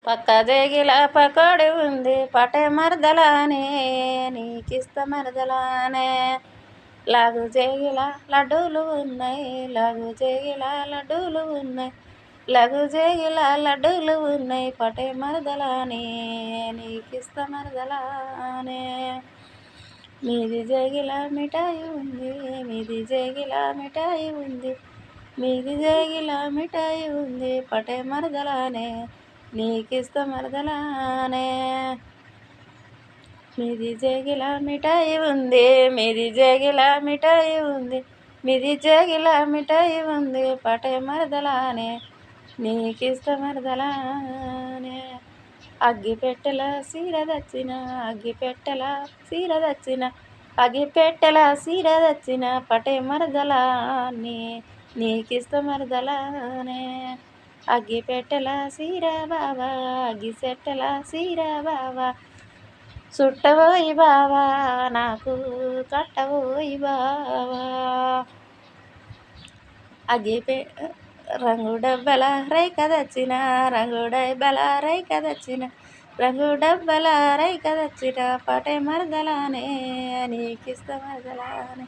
పక్క జేగిల పకోడి ఉంది పటే మరదలానే నీకిస్త మరదలానే. లాగు జేగిల లడ్డూలు ఉన్నాయి లాగు జేగిల లడ్డూలు ఉన్నాయి లఘు జేగిల లడ్డూలు ఉన్నాయి పటే మరదలానే నీకిస్త మరదలానే. మీది జేగిల మిఠాయి ఉంది మీది జేగిల మిఠాయి ఉంది మీది జేగిల మిఠాయి ఉంది పటే మరదలానే నీకిస్త మరదలానే. మీది జేగిల మిఠాయి ఉంది మీది జేగిల మిఠాయి ఉంది మీది జేగిల మిఠాయి ఉంది పటే మరదలానే నీకిస్త మరదలానే. అగ్గిపెట్టెల సీర దచ్చిన అగ్గిపెట్టెల సీర దచ్చిన అగ్గిపెట్టెల సీర దచ్చిన పటే మరదలానే నీకిస్త మరదలానే. అగ్గిపెట్టెల సీర బావా అగ్గిపెట్టెల సీర బావా చుట్టవోయి బావా నాకు కట్టవోయి బావా. రంగు డబ్బల రైక దచ్చిన రంగు డబ్బల రైక దచ్చిన రంగు డబ్బల రైక దచ్చిన పటే మరదలానే నీకిస్త మరదలానే.